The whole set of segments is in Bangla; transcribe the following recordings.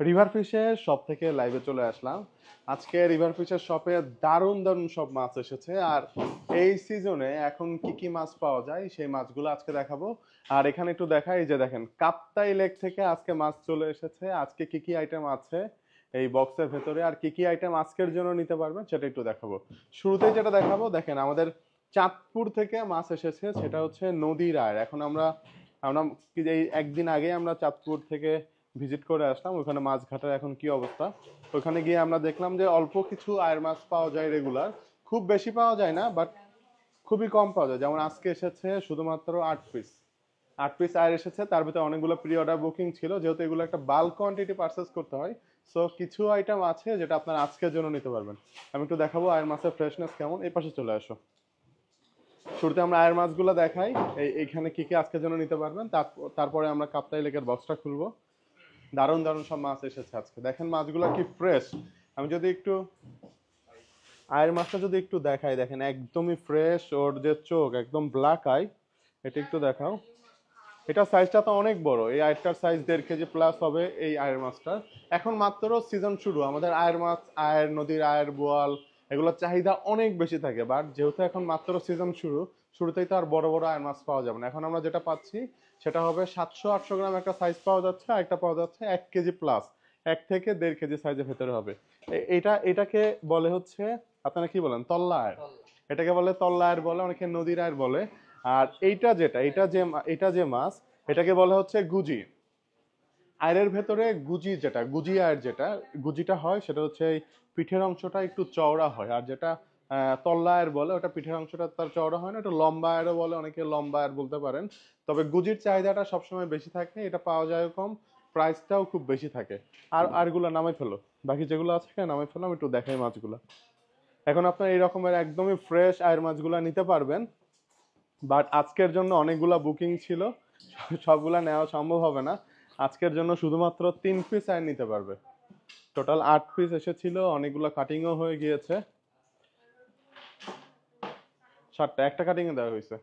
রিভার ফিশের শপ থেকে লাইভে চলে আসলাম। আজকে রিভার ফিশের শপে দারুণ দারুণ সব মাছ এসেছে, আর এই সিজনে এখন কি কি মাছ পাওয়া যায় সেই মাছগুলো আজকে দেখাবো। আর এখানে একটু দেখাই, এই যে দেখেন কাপ্তাই লেক থেকে আজকে মাছ চলে এসেছে। আজকে কি কি আইটেম আছে এই বক্সের ভেতরে, আর কি কি আইটেম আজকের জন্য নিতে পারবেন সেটা একটু দেখাবো। শুরুতেই যেটা দেখাবো, দেখেন আমাদের চাঁদপুর থেকে মাছ এসেছে, সেটা হচ্ছে নদীর আয়। এখন আমরা আমরা এই একদিন আগে আমরা চাঁদপুর থেকে ভিজিট করে আসলাম, ওখানে মাছ ঘাটের এখন কি অবস্থা। ওখানে গিয়ে আমরা দেখলাম যে অল্প কিছু আয়ের মাছ পাওয়া যায় রেগুলার, খুব বেশি পাওয়া যায় না, বাট খুবই কম পাওয়া যায়। যেমন আজকে এসেছে শুধুমাত্র 8 পিস, 8 পিস আয়ের এসেছে। তার ভিতরে অনেকগুলো প্রি অর্ডার বুকিং ছিল, যেহেতু এগুলো একটা বাল্ক কোয়ান্টিটি পারচেস করতে হয়। সো কিছু আইটেম আছে যেটা আপনারা আজকের জন্য নিতে পারবেন। আমি একটু দেখাবো আয়ের মাছের ফ্রেশনেস কেমন। এই পাশে চলে আসো। শুরুতে আমরা আয়ের মাছগুলো দেখাই, এইখানে কি কি আজকের জন্য নিতে পারবেন। তারপরে আমরা কাপ্তাই লেকের বক্সটা খুলবো। দারুণ দারুণ সব মাছ এসেছে আজকে, দেখেন মাছগুলো কি ফ্রেশ। আমি যদি একটু আয়ের মাছটা যদি একটু দেখাই, দেখেন একদমই ফ্রেশ, ওর যে চোখ একদম ব্ল্যাক আই। এটা একটু দেখাও। এটা সাইজটা তো অনেক বড়, এই আয়েরটার সাইজ 1.5 কেজি প্লাস হবে এই আয়ের মাছটার। এখন মাত্র সিজন শুরু, আমাদের আয়ের মাছ, আয়ের নদীর আয়ের, বোয়াল, এগুলোর চাহিদা অনেক বেশি থাকে। বাট যেহেতু এখন মাত্র সিজন শুরু, শুরুতেই তো আর বড় বড় আয়ের মাছ পাওয়া যাবে না। এখন আমরা যেটা পাচ্ছি সেটা হবে 700-800 গ্রাম একটা সাইজ পাওয়া যাচ্ছে, আর একটা পাওয়া যাচ্ছে 1 কেজি প্লাস, 1 থেকে 1.5 কেজি সাইজের ভেতরে হবে। এটাকে বলে হচ্ছে, আপনারা কি বলেন, তল্লা আয়ের। এটাকে বলে তল্লা আয়ের বলে, অনেকে নদীর আয়ের বলে। আর এটা যে মাছ, এটাকে বলা হচ্ছে গুজি। আয়ের ভেতরে গুজি, যেটা গুজি আয়ের, যেটা গুজিটা হয় সেটা হচ্ছে এই পিঠের অংশটা একটু চওড়া হয়। আর যেটা তল্লা আয়ের বলে, ওটা পিঠের অংশটা তার চওড়া হয় না, এটা লম্বা আয়েরও বলে, অনেকে লম্বা আয়ের বলতে পারেন। তবে গুজির চাহিদাটা সবসময় বেশি থাকে, এটা পাওয়া যায় কম, প্রাইসটাও খুব বেশি থাকে। আর আরগুলো নামে ফেলো, বাকি যেগুলো আছে নামে ফেলো, আমি একটু দেখাই মাছগুলো। এখন আপনার এই রকমের একদমই ফ্রেশ আয়ের মাছগুলো নিতে পারবেন। বাট আজকের জন্য অনেকগুলা বুকিং ছিল, সবগুলা নেওয়া সম্ভব হবে না। আজকের জন্য শুধুমাত্র 3 পিস আয় নিতে পারবে। টোটাল 8 পিস এসেছিল, অনেকগুলো কাটিংও হয়ে গিয়েছে। 7টা, একটা কাটিং এ দেওয়া হয়েছে।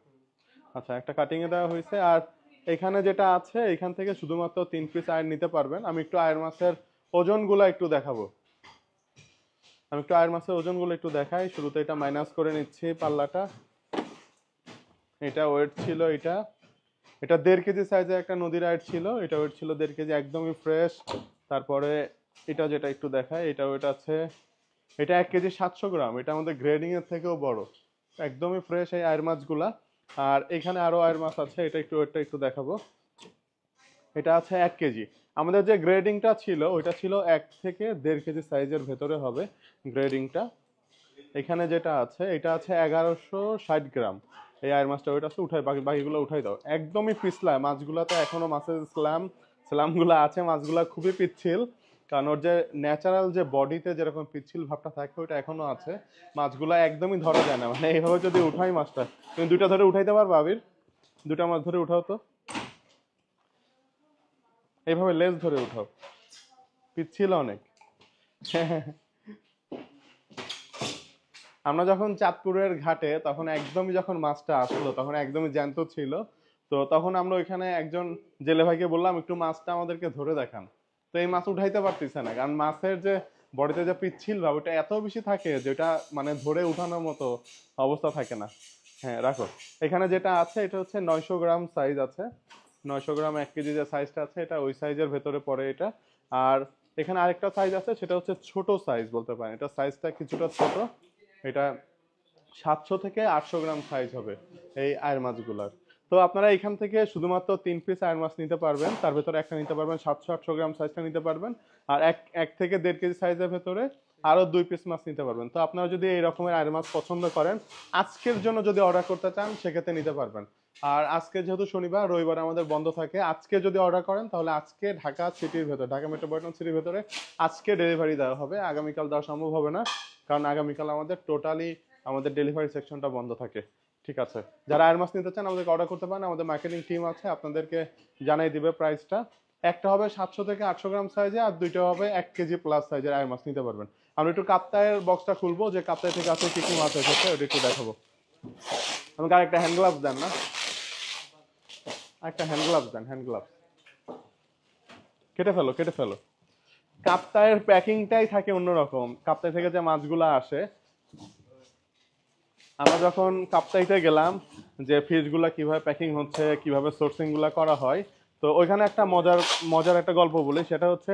আচ্ছা, একটা কাটিং এ দেওয়া হয়েছে। আর এখানে যেটা আছে, এখান থেকে শুধুমাত্র 3 পিস আয় নিতে পারবেন। আমি একটু আয়ের মাছের ওজনগুলো একটু দেখাবো। আমি একটু আয়ের মাছের ওজনগুলো একটু দেখাই। শুরুতে এটা মাইনাস করে নিচ্ছি পাল্লাটা। এটা ওয়েট ছিল, এটা এটা 1.5 কেজি সাইজের একটা নদীর আইট ছিল, এটা ওয়েট ছিল 1.5 কেজি, একদমই ফ্রেশ। তারপরে এটা যেটা একটু দেখায়, এটা ওয়েট আছে, এটা 1 কেজি 700 গ্রাম, এটা আমাদের গ্রেডিং এর থেকেও বড়, একদমই ফ্রেশ এই আয়ের মাছগুলা। আর এখানে আরো আয়ের মাছ আছে, এটা একটু ওয়েটটা একটু দেখাবো। এটা আছে 1 কেজি। আমাদের যে গ্রেডিংটা ছিল ওইটা ছিল 1 থেকে 1.5 কেজি সাইজের ভেতরে হবে গ্রেডিংটা। এখানে যেটা আছে এটা আছে 1160 গ্রাম। এই আয়ের মাছটা ওইটা আছে, উঠাই, বাকিগুলো উঠাই দাও। একদমই পিছলা মাছগুলাতে, এখনো মাছের স্ল্যামগুলো আছে। মাছগুলা খুবই পিচ্ছিল, কারণ ওর যে ন্যাচারাল যে বডিতে যেরকম পিচ্ছিল ভাবটা থাকে ওইটা এখনো আছে। মাছগুলা একদমই ধরা যায় না, মানে এইভাবে যদি উঠাই মাছটা, তুমি দুইটা ধরে উঠাইতে পারবা আবির? দুটা মাছ ধরে উঠাও তো, এইভাবে লেজ ধরে উঠাও, পিচ্ছিল অনেক। আমরা যখন চাঁদপুরের ঘাটে, তখন একদমই যখন মাছটা আসলো তখন একদমই জ্যান্ত ছিল। তো তখন আমরা ওইখানে একজন জেলে ভাইকে বললাম একটু মাছটা আমাদেরকে ধরে দেখান। তো এই মাছ উঠাইতে পারতেছে না, কারণ মাছের যে বডিতে যে পিচ্ছিল ভাব ওটা এত বেশি থাকে যেটা মানে ধরে উঠানোর মতো অবস্থা থাকে না। হ্যাঁ, রাখো। এখানে যেটা আছে এটা হচ্ছে 900 গ্রাম সাইজ আছে। 900 গ্রাম 1 কেজি যে সাইজটা আছে, এটা ওই সাইজের ভেতরে পড়ে এটা। আর এখানে আরেকটা সাইজ আছে, সেটা হচ্ছে ছোট সাইজ বলতে পারেন, এটা সাইজটা কিছুটা ছোট। এটা 700 থেকে 800 গ্রাম সাইজ হবে এই আয়ের মাছগুলার। তো আপনারা এখান থেকে শুধুমাত্র 3 পিস আয়ের মাছ নিতে পারবেন, তার ভেতরে একটা নিতে পারবেন 700-800 গ্রাম সাইজটা নিতে পারবেন। আর এক থেকে 1.5 কেজি সাইজের ভেতরে আরো 2 পিস মাছ নিতে পারবেন। তো আপনারা যদি এই রকমের আয়ের মাছ পছন্দ করেন, আজকের জন্য যদি অর্ডার করতে চান সেক্ষেত্রে নিতে পারবেন। আর আজকে যেহেতু শনিবার, রবিবার আমাদের বন্ধ থাকে, আজকে যদি অর্ডার করেন তাহলে আজকে ঢাকা সিটির ভেতরে, ঢাকা মেট্রোপলিটন সিটির ভেতরে আজকে ডেলিভারি দেওয়া হবে। আগামীকাল দেওয়া সম্ভব হবে না, কারণ আগামীকাল আমাদের টোটালি আমাদের ডেলিভারি সেকশনটা বন্ধ থাকে। ঠিক আছে, যারা আয়ের মাছ নিতে চান আমাদেরকে অর্ডার করতে পারেন, আমাদের মার্কেটিং টিম আছে, আপনাদেরকে জানাই দিবে প্রাইসটা। একটা হবে 700 থেকে 800 গ্রাম সাইজে, আর দুইটা হবে 1 কেজি প্লাস সাইজের আয়ের মাছ নিতে পারবেন। আমরা একটু কাপ্তায়ের বক্সটা খুলবো, যে কাপ্তাই থেকে আছে কি কি মাছ এসেছে ওটা একটু দেখাবো। আমাকে আরেকটা হ্যান্ড গ্লাভস দেন না, একটা হ্যান্ড গ্লাভস দেন, হ্যান্ড গ্লাভস। কেটে ফেলো, কেটে ফেলো। কাপ্তাইয়ের প্যাকিংটাই থাকে অন্যরকম। কাপ্তাই থেকে যে মাছগুলো আসে, আমরা যখন কাপ্তাইতে গেলাম যে ফিশগুলা কিভাবে প্যাকিং হচ্ছে, কিভাবে সোর্সিং গুলা করা হয়, তো ওইখানে একটা মজার মজার একটা গল্প বলি। সেটা হচ্ছে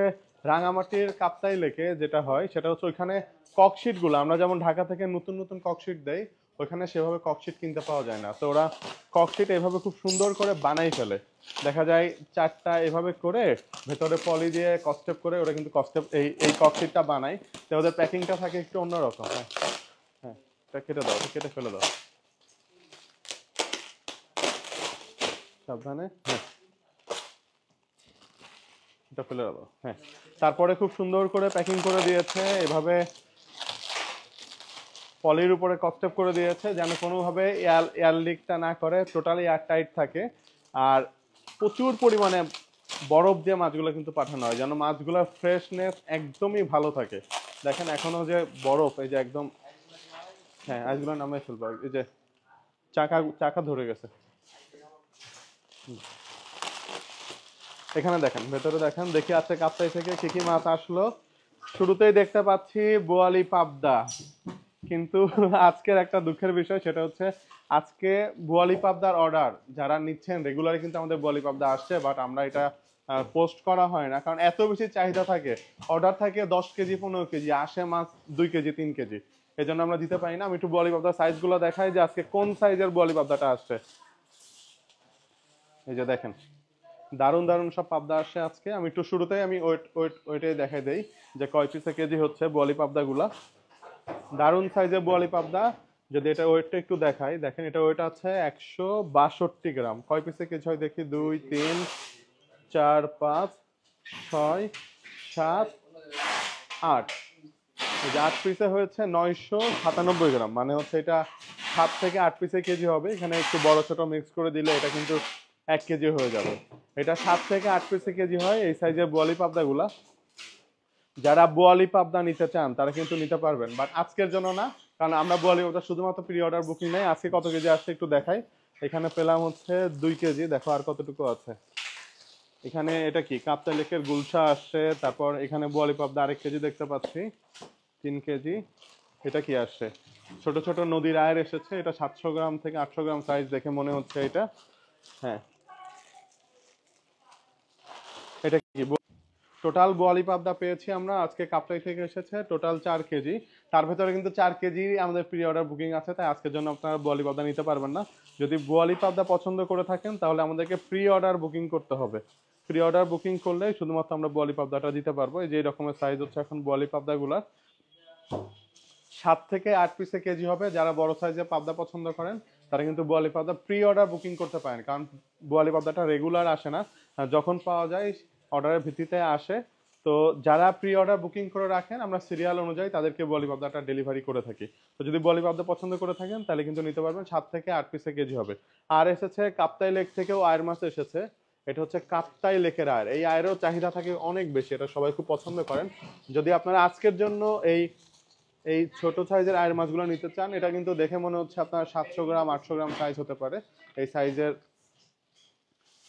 রাঙামাটির কাপ্তাই লেকে যেটা হয় সেটা হচ্ছে ওইখানে ককশিট গুলো আমরা যেমন ঢাকা থেকে নতুন নতুন ককশিট দেই, ওইখানে সেভাবে ককশিট কিনতে পাওয়া যায় না। তো ওরা ককশিট এভাবে খুব সুন্দর করে বানাই ফেলে। দেখা যায় চারটা এভাবে করে ভেতরে পলি দিয়ে কস্টেপ করে ওরা কিন্তু কস্টেপ এই এই ককশিটটা বানায়। তো ওদের প্যাকিংটা থাকে একটু অন্যরকম। হ্যাঁ, হ্যাঁ, এটা কেটে দাও, এটা কেটে ফেলে দাও সাবধানে। হ্যাঁ, এটা ফেলে দাও। হ্যাঁ, তারপরে খুব সুন্দর করে প্যাকিং করে দিয়েছে এভাবে, পলির উপরে ককটেপ করে দিয়েছে যেন কোনোভাবে এয়ার এয়ার লিকটা না করে, টোটালি এয়ার টাইট থাকে। আর প্রচুর পরিমাণে বরফ দিয়ে মাছগুলো কিন্তু পাঠানো হয় যেন মাছগুলোর ফ্রেশনেস একদমই ভালো থাকে। দেখেন এখনো যে বরফ, এই যে একদম। হ্যাঁ, আইসগুলো নামে ফেলবো, এই যে চাকা চাকা ধরে গেছে। এখানে দেখেন, ভেতরে দেখেন, দেখি আছে কাপ্তাই থেকে কি কি মাছ আসলো। শুরুতেই দেখতে পাচ্ছি বোয়ালি পাবদা, কিন্তু আজকের একটা দুঃখের বিষয় সেটা হচ্ছে আজকে বোয়ালি পাবদার অর্ডার যারা নিচ্ছেন রেগুলারই কিন্তু আমাদের বোয়ালি পাবদা আসছে, বাট আমরা এটা পোস্ট করা হয় না কারণ এত বেশি চাহিদা থাকে। অর্ডার থাকে 10 কেজি 15 কেজি, আসে মাছ 2 কেজি 3 কেজি, এই জন্য আমরা দিতে পারি না। আমি একটু বোয়ালি পাবদার সাইজগুলো দেখাই যে আজকে কোন সাইজের বোয়ালি পাবদাটা আসছে। এই যে দেখেন, দারুণ দারুণ সব পাবদা আসছে আজকে। আমি একটু শুরুতেই আমি ওয়েটে দেখাই দেই যে কয় পিসে কেজি হচ্ছে বোয়ালি পাবদা গুলা। দারুণ সাইজের বোয়ালি পাবদা। যদি এটা ওয়েটটা একটু দেখাই, দেখেন এটা ওয়েট আছে 162 গ্রাম। কয় পিসে কেজি হয় দেখি, 2 3 4 5 6 7 8, এই যে 8 পিসে হয়েছে 997 গ্রাম, মানে হচ্ছে এটা 7 থেকে 8 পিসে কেজি হবে। এখানে একটু বড় ছোট মিক্স করে দিলে এটা কিন্তু 1 কেজি হয়ে যাবে। এটা 7 থেকে 8 পিসে কেজি হয় এই সাইজের বোয়ালি পাবদা গুলা। যারা বোয়ালি পাবদা নিতে চান তারা কিন্তু নিতে পারবেন, বাট আজকের জন্য না, কারণ আমরা বোয়ালি পাবদা শুধুমাত্র প্রি অর্ডার বুকিং নেই। আজকে কত কেজি আসছে একটু দেখাই। এখানে পেলাম হচ্ছে 2 কেজি, দেখো আর কতটুকু আছে। এখানে এটা কি কাপ্তাই লেকের গুলশা আসছে, তারপর এখানে বোয়ালি পাবদা 1 কেজি দেখতে পাচ্ছি, 3 কেজি। এটা কি আসছে, ছোট ছোট নদীর আয়ের এসেছে, এটা 700 গ্রাম থেকে 800 গ্রাম সাইজ দেখে মনে হচ্ছে এটা। হ্যাঁ, এটা কি টোটাল বোয়ালি পাবদা পেয়েছি আমরা আজকে কাপ্তাই থেকে এসেছে টোটাল 4 কেজি। তার ভেতরে কিন্তু 4 কেজি আমাদের প্রি অর্ডার বুকিং আছে, তাই আজকের জন্য আপনারা বোয়ালি পাবদা নিতে পারবেন না। যদি বোয়ালি পাবদা পছন্দ করে থাকেন তাহলে আমাদেরকে প্রি অর্ডার বুকিং করতে হবে। প্রি অর্ডার বুকিং করলে শুধুমাত্র আমরা বোয়ালি পাবদাটা দিতে পারবো। এই যে এই রকমের সাইজ হচ্ছে এখন বোয়ালি পাবদাগুলা, 7 থেকে 8 পিসে কেজি হবে। যারা বড় সাইজের পাবদা পছন্দ করেন তারা কিন্তু বোয়ালি পাবদা প্রি অর্ডার বুকিং করতে পারেন, কারণ বোয়ালি পাবদাটা রেগুলার আসে না, যখন পাওয়া যায় অর্ডারের ভিত্তিতে আসে। তো যারা প্রি অর্ডার বুকিং করে রাখেন আমরা সিরিয়াল অনুযায়ী তাদেরকে বোয়ালি পাবদাটা ডেলিভারি করে থাকি। তো যদি বোয়ালি পাবদা পছন্দ করে থাকেন তাহলে কিন্তু নিতে পারবেন, 7 থেকে 8 পিসে কেজি হবে। আর এসেছে কাপ্তাই লেক থেকেও আয়ের মাছ এসেছে। এটা হচ্ছে কাপ্তাই লেকের আয়ের, এই আয়েরও চাহিদা থাকে অনেক বেশি, এটা সবাই খুব পছন্দ করেন। যদি আপনারা আজকের জন্য এই এই ছোট সাইজের আয়ের মাছগুলো নিতে চান, এটা কিন্তু দেখে মনে হচ্ছে আপনার 700 গ্রাম 800 গ্রাম সাইজ হতে পারে। এই সাইজের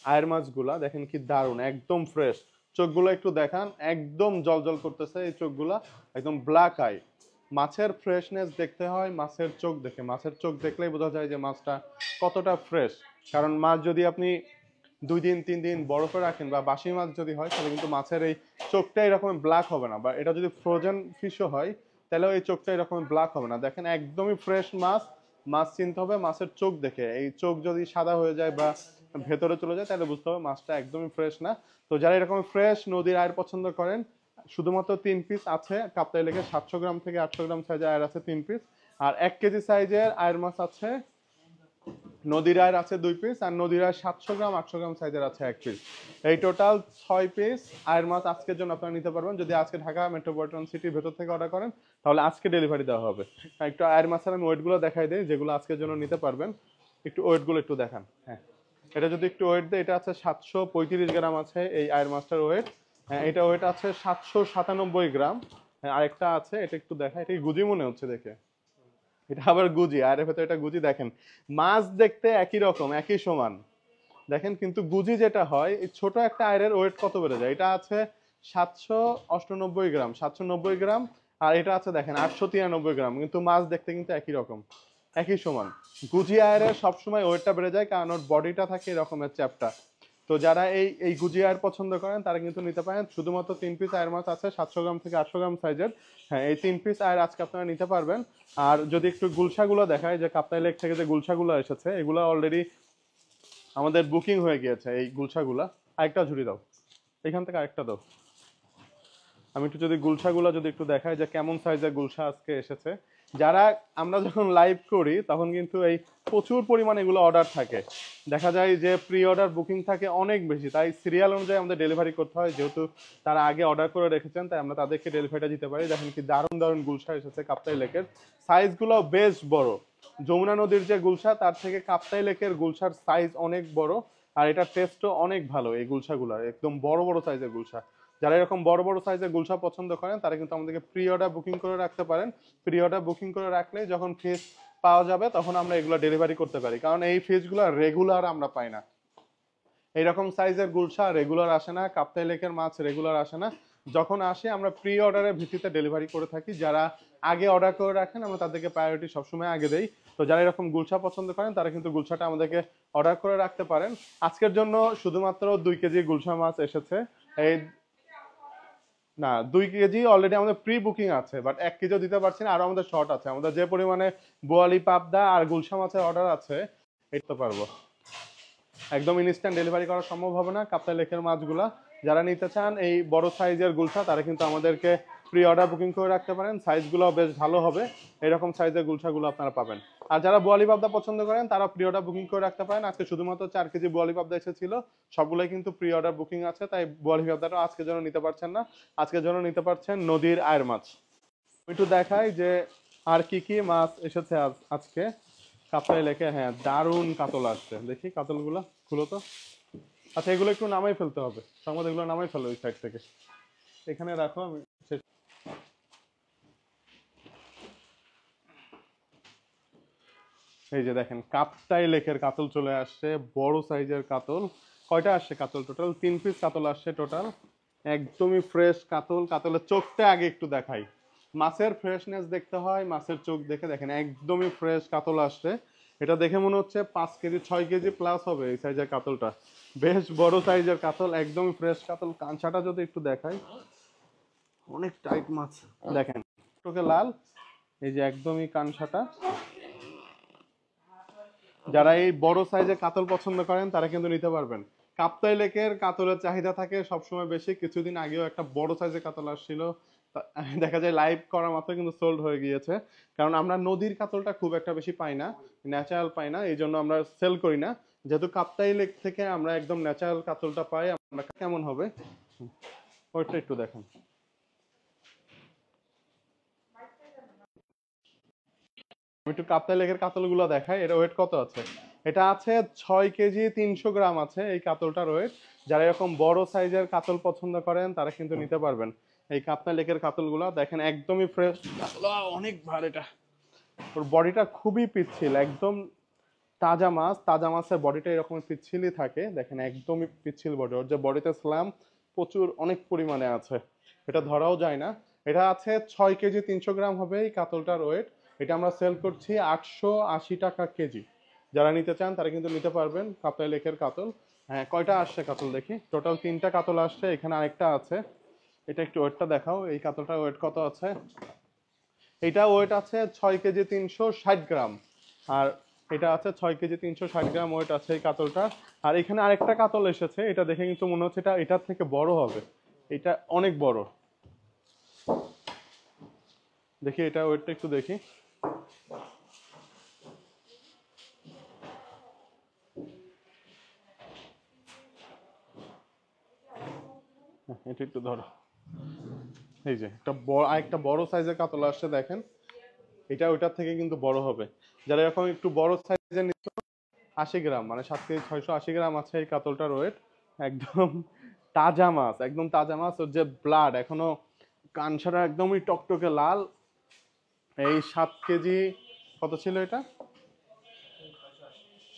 আয়ের মাছগুলা দেখেন কি দারুণ, একদম ফ্রেশ। চোখগুলো একটু দেখান, একদম জলজল করতেছে এই চোখগুলা, একদম ব্ল্যাক আই। মাছের ফ্রেশনেস দেখতে হয় মাছের চোখ দেখে, মাছের চোখ দেখলেই বোঝা যায় যে মাছটা কতটা ফ্রেশ। কারণ মাছ যদি আপনি 2 দিন 3 দিন বরফে রাখেন বা বাসি মাছ যদি হয় তাহলে কিন্তু মাছের এই চোখটা এরকম ব্ল্যাক হবে না, বা এটা যদি ফ্রোজেন ফিশও হয় তাহলেও এই চোখটা এরকম ব্ল্যাক হবে না। দেখেন একদমই ফ্রেশ মাছ। মাছ চিনতে হবে মাছের চোখ দেখে, এই চোখ যদি সাদা হয়ে যায় বা ভেতরে চলে যায় তাহলে বুঝতে হবে মাছটা একদমই ফ্রেশ না। তো যারা এরকম ফ্রেশ নদীর আয়ের পছন্দ করেন, শুধুমাত্র 3 পিস আছে কাপ্তাই লেকে, 700 গ্রাম থেকে 800 গ্রাম সাইজের আয়ের আছে 3 পিস। আর 1 কেজি সাইজের আয়ের মাছ আছে, নদীর আয়ের আছে 2 পিস, আর নদীর আয় 700 গ্রাম 800 গ্রাম সাইজের আছে 1 পিস। এই টোটাল 6 পিস আয়ের মাছ আজকের জন্য আপনারা নিতে পারবেন। যদি আজকে ঢাকা মেট্রোপলিটন সিটির ভেতর থেকে অর্ডার করেন তাহলে আজকে ডেলিভারি দেওয়া হবে। একটু আয়ের মাছের আমি ওয়েটগুলো দেখাই দিই যেগুলো আজকের জন্য নিতে পারবেন। একটু ওয়েটগুলো একটু দেখান। হ্যাঁ, এটা যদি একটু ওয়েট দেয়, এটা আছে 735 গ্রাম আছে এই আয়ের মাছটার ওয়েট। হ্যাঁ, এটা ওয়েট আছে 797 গ্রাম। হ্যাঁ, আরেকটা আছে, এটা একটু দেখা, এটা গুজি মনে হচ্ছে দেখে। এটা আবার গুজি, আর এর ভেতরে এটা গুজি। দেখেন মাছ দেখতে একই রকম একই সমান দেখেন, কিন্তু গুজি যেটা হয় এই ছোট একটা আয়ের ওয়েট কত বেড়ে যায়। এটা আছে 798 গ্রাম, 790 গ্রাম। আর এটা আছে দেখেন 893 গ্রাম, কিন্তু মাছ দেখতে কিন্তু একই রকম, একই সমান। গুজি আয়ের সবসময় ওয়েটটা বেড়ে যায়, কারণ ওর বডিটা থাকে এরকমের চ্যাপটা। তো যারা এই এই গুজি আয়ের পছন্দ করেন তারা কিন্তু নিতে পারেন। শুধুমাত্র 3 পিস আয়ের মাছ আছে 700 গ্রাম থেকে 800 গ্রাম সাইজের। হ্যাঁ, এই 3 পিস আয়ের আজকে আপনারা নিতে পারবেন। আর যদি একটু গুলশাগুলো দেখায়, যে কাপ্তাই লেক থেকে যে গুলশাগুলো এসেছে, এগুলো অলরেডি আমাদের বুকিং হয়ে গিয়েছে এই গুলশাগুলা। আরেকটা ঝুড়ি দাও, এখান থেকে আরেকটা দাও। আমি একটু যদি গুলশাগুলো যদি একটু দেখাই যে কেমন সাইজের গুলশা আজকে এসেছে। যারা আমরা যখন লাইভ করি তখন কিন্তু এই প্রচুর পরিমাণে এগুলো অর্ডার থাকে, দেখা যায় যে প্রি অর্ডার বুকিং থাকে অনেক বেশি, তাই সিরিয়াল অনুযায়ী আমাদের ডেলিভারি করতে হয়। যেহেতু তারা আগে অর্ডার করে রেখেছেন, তাই আমরা তাদেরকে ডেলিভারিটা দিতে পারি। দেখেন কি দারুণ দারুণ গুলশা এসেছে কাপ্তাই লেকের, সাইজগুলো বেশ বড়। যমুনা নদীর যে গুলশা তার থেকে কাপ্তাই লেকের গুলশার সাইজ অনেক বড়। আর এটা টেস্টও অনেক ভালো, এই গুলশাগুলোর একদম বড় বড় সাইজের গুলশা। যারা এরকম বড় বড় সাইজের গুলশা পছন্দ করেন তারা কিন্তু আমাদেরকে প্রি অর্ডার বুকিং করে রাখতে পারেন। প্রি অর্ডার বুকিং করে রাখলে যখন ফিশ পাওয়া যাবে তখন আমরা এগুলো ডেলিভারি করতে পারি, কারণ এই ফিশগুলো রেগুলার আমরা পাই না। এইরকম সাইজের গুলশা রেগুলার আসে না, কাপ্তাই লেকের মাছ রেগুলার আসে না। যখন আসে আমরা প্রি অর্ডারের ভিত্তিতে ডেলিভারি করে থাকি। যারা আগে অর্ডার করে রাখেন আমরা তাদেরকে প্রায়োরিটি সবসময় আগে দেই। তো যারা এরকম গুলশা পছন্দ করেন তারা কিন্তু গুলশাটা আমাদেরকে অর্ডার করে রাখতে পারেন। আজকের জন্য শুধুমাত্র 2 কেজি গুলশা মাছ এসেছে। এই না, 2 কেজি অলরেডি আমাদের প্রি বুকিং আছে, বাট 1 কেজিও দিতে পারছি না, আরো আমাদের শর্ট আছে। আমাদের যে পরিমাণে বোয়ালি, পাবদা আর গুলশা মাছের অর্ডার আছে এটা তো পারবো। একদম ইনস্ট্যান্ট ডেলিভারি করা সম্ভব হবে না কাপ্তাই লেকের মাছগুলা। যারা নিতে চান এই বড় সাইজের গুলশা তারা কিন্তু আমাদেরকে প্রি অর্ডার বুকিং করে রাখতে পারেন, সাইজগুলো বেশ ভালো হবে। এরকম সাইজের গুলশাগুলো আপনারা পাবেন। আর যারা বোয়ালি পাবদা পছন্দ করেন তারা প্রি অর্ডার বুকিং করে রাখতে পারেন। আজকে শুধুমাত্র 4 কেজি বোয়ালি পাবদা এসেছিল, সবগুলোই কিন্তু প্রি অর্ডার বুকিং আছে, তাই বোয়ালি পাবদাটা আজকের জন্য নিতে পারছেন না। আজকের জন্য নিতে পারছেন নদীর আয়ের মাছ। একটু দেখাই যে আর কি কি মাছ এসেছে আজকে কাপ্তাই লেকে। হ্যাঁ, দারুণ কাতল আসছে, দেখি কাতলগুলো খুলো তো। আচ্ছা, এগুলো একটু নামাই ফেলতে হবে, সংবাদ এগুলো নামাই ফেলো ওই সাইড থেকে, এখানে রাখো। আমি এই যে দেখেন কাপ্তাই লেকের কাতল চলে আসছে, বড় সাইজের কাতল। কয়টা আসছে কাতল? টোটাল 3 পিস কাতল আসছে টোটাল। একদমই ফ্রেশ কাতল। কাতলের চোখটা আগে একটু দেখাই, মাছের ফ্রেশনেস দেখতে হয় মাছের চোখ দেখে। দেখেন একদমই ফ্রেশ কাতল আসছে। এটা দেখে মনে হচ্ছে 5 কেজি 6 কেজি প্লাস হবে এই সাইজের কাতলটা। বেশ বড় সাইজের কাতল, একদমই ফ্রেশ কাতল। কাঁচাটা যদি একটু দেখাই, অনেক টাইট মাছ। দেখেন টোকে লাল, এই যে একদমই কানসাটা। যারা এই বড় সাইজের কাতল পছন্দ করেন তারা কিন্তু নিতে পারবেন। কাপ্তাই লেকের কাতলের চাহিদা থাকে সবসময় বেশি। কিছুদিন আগেও একটা বড় সাইজের কাতল আসছিল, দেখা যায় লাইভ করা মাত্র কিন্তু সোল্ড হয়ে গিয়েছে। কারণ আমরা নদীর কাতলটা খুব একটা বেশি পাই না, ন্যাচারাল পাই না, এই জন্য আমরা সেল করি না। যেহেতু কাপ্তাই লেক থেকে আমরা একদম ন্যাচারাল কাতলটা পাই, আমরা কেমন হবে ওইটা একটু দেখেন। আমি একটু কাপ্তাই লেকের কাতলগুলো দেখাই, এটা ওয়েট কত আছে। এটা আছে 6 কেজি 300 গ্রাম আছে এই কাতলটার ওয়েট। যারা এরকম বড় সাইজের কাতল পছন্দ করেন তারা কিন্তু নিতে পারবেন। এই কাপ্তাই লেকের কাতলগুলো দেখেন একদমই ফ্রেশ। অনেক ভার এটা, ওর বডিটা খুবই পিচ্ছিল, একদম তাজা মাছ। তাজা মাছের বডিটা এরকম পিচ্ছিলই থাকে, দেখেন একদমই পিচ্ছিল বডি। ওর যে বডিতে স্ল্যাম প্রচুর অনেক পরিমাণে আছে, এটা ধরাও যায় না। এটা আছে 6 কেজি 300 গ্রাম হবে এই কাতলটার ওয়েট। এটা আমরা সেল করছি 880 টাকা কেজি। যারা নিতে চান তারা কিন্তু নিতে পারবেন কাপ্তাই লেকের কাতল। হ্যাঁ, কয়টা আসছে কাতল দেখি। টোটাল 3টা কাতল আসছে, এখানে আরেকটা আছে। এটা একটু ওয়েটটা দেখাও, এই কাতলটার ওয়েট কত আছে। এটা ওয়েট আছে 6 কেজি 360 গ্রাম। আর এটা আছে 6 কেজি 360 গ্রাম ওয়েট আছে এই কাতলটা। আর এখানে আরেকটা কাতল এসেছে, এটা দেখে কিন্তু মনে হচ্ছে এটা এটার থেকে বড় হবে। এটা অনেক বড়, দেখি এটা ওয়েটটা একটু দেখি। এটা একটু ধরো। এই যে একটা বড় আরেকটা বড় সাইজের কাতল আসছে দেখেন, এটা ওইটার থেকে কিন্তু বড় হবে। যারা এরকম একটু বড় সাইজের 80 গ্রাম, মানে 7 কেজি 680 গ্রাম আছে এই কাতলটার ওয়েট। একদম তাজা মাছ, একদম তাজা মাছ। ওর যে ব্লাড এখনো, কানসাটা একদমই টকটকে লাল। এই 7 কেজি কত ছিল এটা,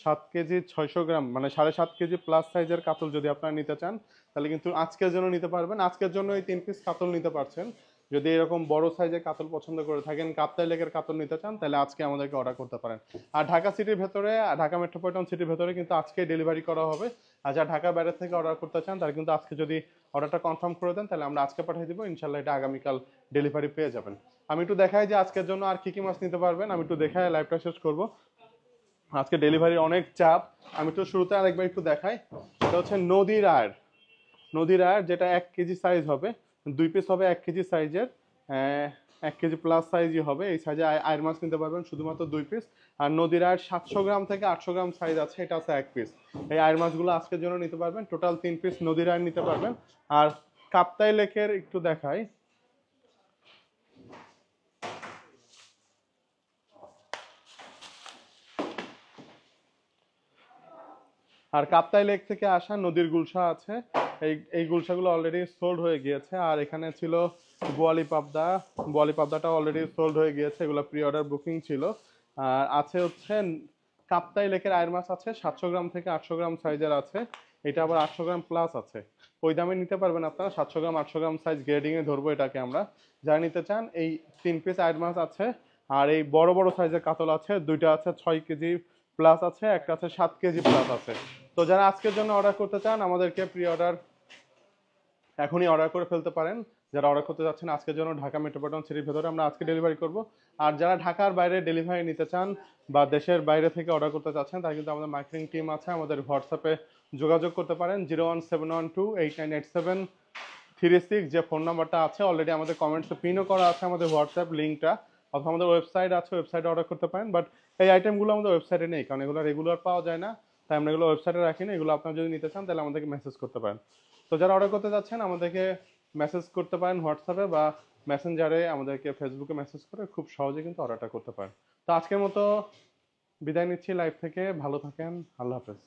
7 কেজি 600 গ্রাম মানে 7.5 কেজি প্লাস সাইজের কাতল যদি আপনারা নিতে চান তাহলে কিন্তু আজকের জন্য নিতে পারবেন। আজকের জন্য এই 3 পিস কাতল নিতে পারছেন। যদি এরকম বড় সাইজের কাতল পছন্দ করে থাকেন, কাপ্তাই লেকের কাতল নিতে চান, তাহলে আজকে আমাদেরকে অর্ডার করতে পারেন। আর ঢাকা সিটির ভেতরে, ঢাকা মেট্রোপলিটন সিটির ভেতরে কিন্তু আজকে ডেলিভারি করা হবে। আর যারা ঢাকার বাইরে থেকে অর্ডার করতে চান তারা কিন্তু আজকে যদি অর্ডারটা কনফার্ম করে দেন তাহলে আমরা আজকে পাঠিয়ে দিব, ইনশাল্লাহ এটা আগামীকাল ডেলিভারি পেয়ে যাবেন। আমি একটু দেখাই যে আজকের জন্য আর কি কি মাছ নিতে পারবেন, আমি একটু দেখাই লাইভটা শেষ করব। আজকে ডেলিভারির অনেক চাপ, আমি তো শুরুতে আরেকবার একটু দেখাই। এটা হচ্ছে নদীর আয়ের, নদীর আয়ের যেটা 1 কেজি সাইজ হবে, 2 পিস হবে 1 কেজি সাইজের, 1 কেজি প্লাস সাইজই হবে। এই সাইজে আয়ের মাছ নিতে পারবেন শুধুমাত্র 2 পিস। আর নদীর আয়ের 700 গ্রাম থেকে 800 গ্রাম সাইজ আছে, এটা আছে 1 পিস। এই আয়ের মাছগুলো আজকের জন্য নিতে পারবেন, টোটাল 3 পিস নদীর আয়ের নিতে পারবেন। আর কাপ্তাই লেকের একটু দেখাই, আর কাপ্তাই লেক থেকে আসা নদীর গুলশা আছে। এই গুলশাগুলো অলরেডি সোল্ড হয়ে গিয়েছে। আর এখানে ছিল বোয়ালি পাবদা, বোয়ালি পাবদাটা অলরেডি সোল্ড হয়ে গিয়েছে, এগুলো প্রি অর্ডার বুকিং ছিল। আর আছে হচ্ছে কাপ্তাই লেকের আয়ের মাছ আছে 700 গ্রাম থেকে 800 গ্রাম সাইজের আছে, এটা আবার 800 গ্রাম প্লাস আছে। ওই দামে নিতে পারবেন আপনারা, 700 গ্রাম 800 গ্রাম সাইজ গ্রেডিং এ ধরবো এটাকে আমরা। যারা নিতে চান এই 3 পিস আয়ের মাছ আছে। আর এই বড় বড় সাইজের কাতল আছে, দুইটা আছে 6 কেজি প্লাস আছে, একটা আছে 7 কেজি প্লাস আছে। তো যারা আজকের জন্য অর্ডার করতে চান আমাদেরকে প্রি অর্ডার এখনই অর্ডার করে ফেলতে পারেন। যারা অর্ডার করতে যাচ্ছেন আজকের জন্য ঢাকা মেট্রোপলিটন সিটির ভেতরে আমরা আজকে ডেলিভারি করব। আর যারা ঢাকার বাইরে ডেলিভারি নিতে চান বা দেশের বাইরে থেকে অর্ডার করতে চাচ্ছেন তারা কিন্তু আমাদের মার্কেটিং টিম আছে, আমাদের হোয়াটসঅ্যাপে যোগাযোগ করতে পারেন 01712898736, যে ফোন নাম্বারটা আছে অলরেডি আমাদের কমেন্টসে পিনও করা আছে আমাদের হোয়াটসঅ্যাপ লিঙ্কটা, অথবা আমাদের ওয়েবসাইট আছে, ওয়েবসাইটে অর্ডার করতে পারেন। বাট এই আইটেমগুলো আমাদের ওয়েবসাইটে নেই, কারণ এগুলো রেগুলার পাওয়া যায় না, তাই আমরা এগুলো ওয়েবসাইটে রাখি না। এগুলো আপনারা যদি নিতে চান তাহলে আমাদেরকে মেসেজ করতে পারেন। তো যারা অর্ডার করতে যাচ্ছেন আমাদেরকে মেসেজ করতে পারেন হোয়াটসঅ্যাপে বা মেসেঞ্জারে, আমাদেরকে ফেসবুকে মেসেজ করে খুব সহজে কিন্তু অর্ডারটা করতে পারেন। তো আজকের মতো বিদায় নিচ্ছি লাইভ থেকে, ভালো থাকেন, আল্লাহ হাফেজ।